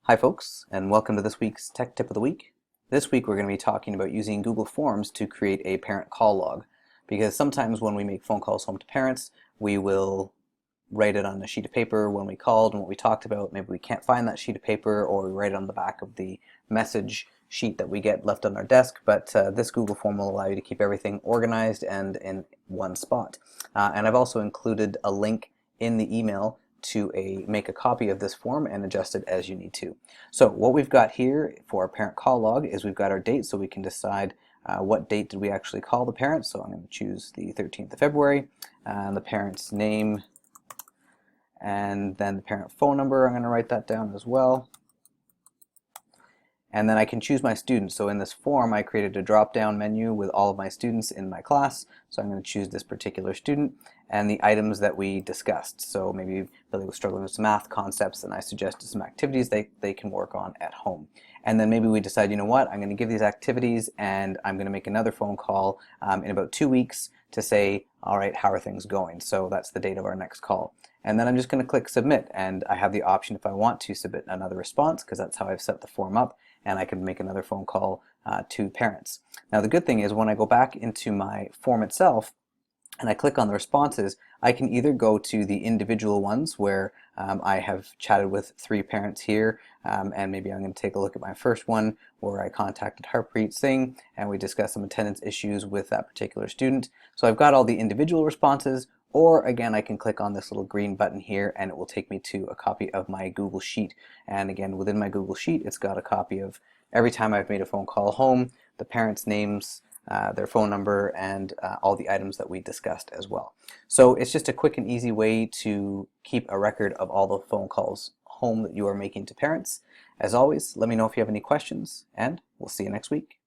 Hi folks, and welcome to this week's Tech Tip of the Week. This week we're going to be talking about using Google Forms to create a parent call log, because sometimes when we make phone calls home to parents, we will write it on a sheet of paper when we called and what we talked about. Maybe we can't find that sheet of paper, or we write it on the back of the message sheet that we get left on our desk, but this Google form will allow you to keep everything organized and in one spot. And I've also included a link in the email to make a copy of this form and adjust it as you need to. So what we've got here for our parent call log is we've got our date, so we can decide what date did we actually call the parent. So I'm going to choose the 13th of February, and the parent's name, and then the parent phone number. I'm going to write that down as well. And then I can choose my students. So in this form I created a drop-down menu with all of my students in my class. So I'm going to choose this particular student and the items that we discussed. So maybe Billy was struggling with some math concepts and I suggested some activities they can work on at home. And then maybe we decide, you know what, I'm going to give these activities and I'm going to make another phone call in about 2 weeks to say, all right, how are things going? So that's the date of our next call. And then I'm just going to click submit, and I have the option if I want to submit another response, because that's how I've set the form up, and I can make another phone call to parents. Now the good thing is when I go back into my form itself and I click on the responses, I can either go to the individual ones where I have chatted with 3 parents here, and maybe I'm going to take a look at my first one where I contacted Harpreet Singh and we discussed some attendance issues with that particular student. So I've got all the individual responses, or again I can click on this little green button here and it will take me to a copy of my Google Sheet. And again, within my Google Sheet it's got a copy of every time I've made a phone call home, the parents' names, their phone number, and all the items that we discussed as well. So it's just a quick and easy way to keep a record of all the phone calls home that you are making to parents. As always, let me know if you have any questions, and we'll see you next week.